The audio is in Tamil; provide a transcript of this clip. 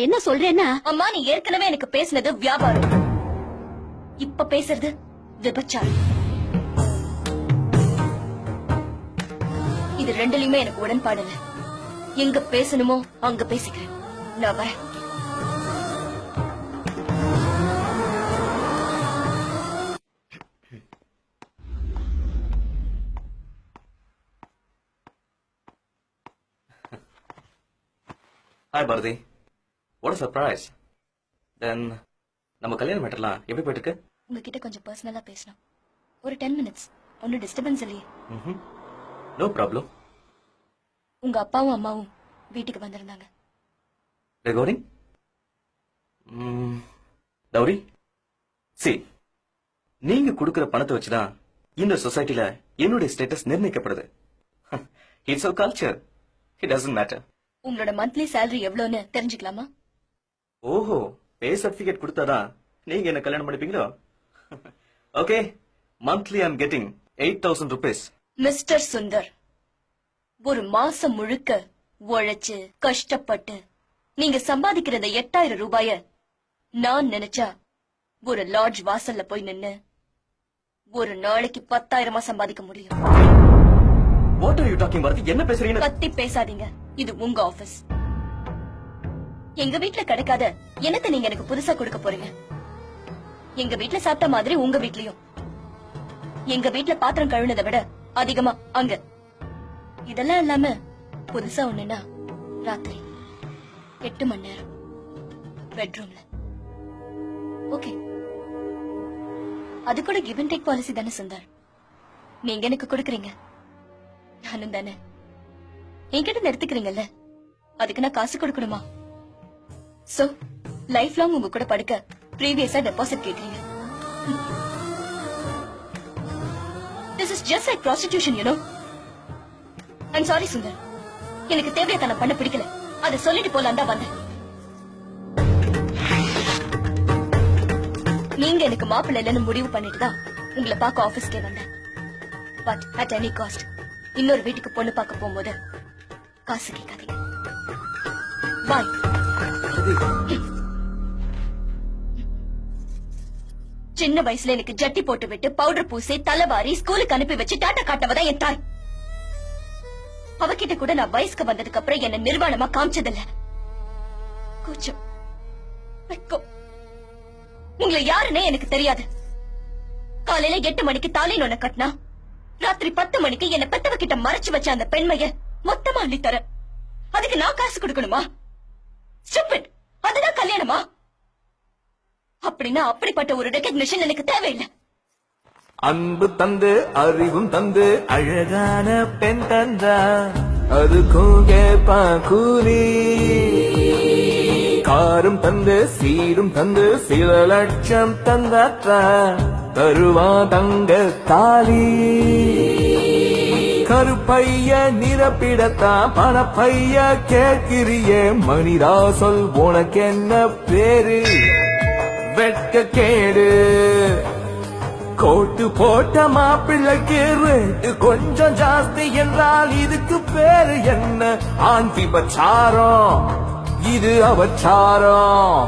நான் என்ன சொல்றேன்னா, அம்மா நீ ஏற்கனவே எனக்கு பேசினது வியாபாரம், இப்ப பேசுறது விபச்சாரம். இது ரெண்டுலயுமே எனக்கு உடன்பாடு இல்ல. எங்க பேசணுமோ அங்க பேசிக்கிறேன். நான் வரேன். Hi Bharathi, what a surprise. Then நம்ம கல்யாணம் மேட்டர்லாம் எப்படி போயிட்டு இருக்கு? உங்ககிட்ட கொஞ்சம் பர்சனலா பேசணும். ஒரு 10 minutes. ஒன்னும் டிஸ்டர்பன்ஸ் இல்லையே? No problem. உங்க அப்பாவும் அம்மாவும் வீட்டுக்கு வந்திருந்தாங்க. ரெக்கார்டிங் கௌரி, சி நீங்க கொடுக்கிற பணத்தை வச்சுதான் இந்த சொசைட்டில என்னுடைய ஸ்டேட்டஸ் நிர்ணயிக்கப்படுது. It's a culture. It doesn't matter. உங்களோட மந்த்லி salary எவ்வளவுன்னு தெரிஞ்சுக்கலாமா? ஓஹோ, பே சர்டிபிகேட் கொடுத்தாதான் நீங்க என்ன கல்யாணம் பண்ணிப்பீங்களோ? Okay, monthly I am getting 8,000 rupees. Mister Sundar, ஒரு மாசம் முழுக்க உழைச்சு கஷ்டப்பட்டு நீங்க சம்பாதிக்கிறத 8,000 ரூபாய நான் நினைச்சா ஒரு லாட்ஜ் வாசல்ல போய் நின்னு ஒரு நாளைக்கு 10,000 சம்பாதிக்க முடியும். What are you talking Bharathi? என்ன பேசுறீங்க? கத்தி பேசாதீங்க, இது உங்க ஆபீஸ். எங்க வீட்ல கிடைக்காத என்னத்தை நீங்க எனக்கு புதுசா கொடுக்க போறீங்க? எங்க வீட்ல சாப்பிட்ட மாதிரி உங்க வீட்லயும். எங்க வீட்ல பாத்திரம் கழுவுனதை விட அதிகமா அங்க. இதெல்லாம் இல்லாம புதுசா ஒண்ணுன்னா ராத்திரி 8 மணி நேரம் பெட்ரூம்ல. ஓகே, அது கூட கிவ் அண்ட் டேக் பாலிசி தானே சுந்தர்? நீங்க எனக்கு கொடுக்கறீங்க, நானும் தானே என்கிட்ட எடுத்துக்கிறீங்கல்ல, அதுக்கு நான் காசு கொடுக்கணுமா? சோ லைஃப் லாங் உங்க கூட படுக்க ப்ரீவியஸா டெபாசிட் கேக்குறீங்க. This is just like prostitution, you know. I'm sorry Sundar, எனக்கு தேவையா பண்ண பிடிக்கல. அதை சொல்லிட்டு போலாம் தான் வந்தேன். நீங்க எனக்கு மாப்பிள்ளை இல்லைன்னு முடிவு பண்ணிட்டு தான் உங்களை பார்க்க ஆபீஸ்க்கே வந்தேன். பட் at any cost இன்னொரு வீட்டுக்கு பொண்ணு பார்க்க போகும்போது காசு கேட்காதீங்க. பாய். சின்ன வயசுல எனக்கு ஜட்டி போட்டு விட்டு பவுடர் பூசி தலைவாரி ஸ்கூலுக்கு அனுப்பி வச்சு டாட்டா காட்டவதான் என் தாய். அவகிட்ட கூட நான் வயசுக்கு வந்ததுக்கு அப்புறம் என்ன நிர்வாணமா காமிச்சதில்ல. கூச்சம், வெட்கம். உங்களை யாருன்னே எனக்கு தெரியாது. காலையில 8 மணிக்கு தாலின்னு ஒண்ணு கட்டினா, ராத்திரி 10 மணிக்கு என்ன பெத்தவகிட்ட மறைச்சு வச்ச அந்த பெண்மைய மொத்தமா அள்ளித்தர அதுக்கு நான் காசு கொடுக்கணுமா? ஸ்டூபிட். அதுதான் கல்யாணமா? அப்படின்னா அப்படிப்பட்ட ஒரு ரெகக்னிஷன் எனக்கு தேவையில்லை. அன்பு தந்து அறிவும் தந்து அழகான பெண் தந்தா அதுக்கும் கேப்பா கூலி. காரும் தந்து சீரும் தந்து சில லட்சம் தந்தாத்தா தருவா தங்க தாலி. கருப்பைய நிரப்பிடத்தான் பணப்பைய கேட்கிறியே மணிதா, சொல் உனக்கு என்ன பேரு? வெட்க கேடு. கோட்டு போட்ட மாப்பிள்ளைக்கு ரேட்டு கொஞ்சம் ஜாஸ்தி என்றால் இதுக்கு பேரு என்ன? ஆண் விபச்சாரம், இது அவச்சாரம்.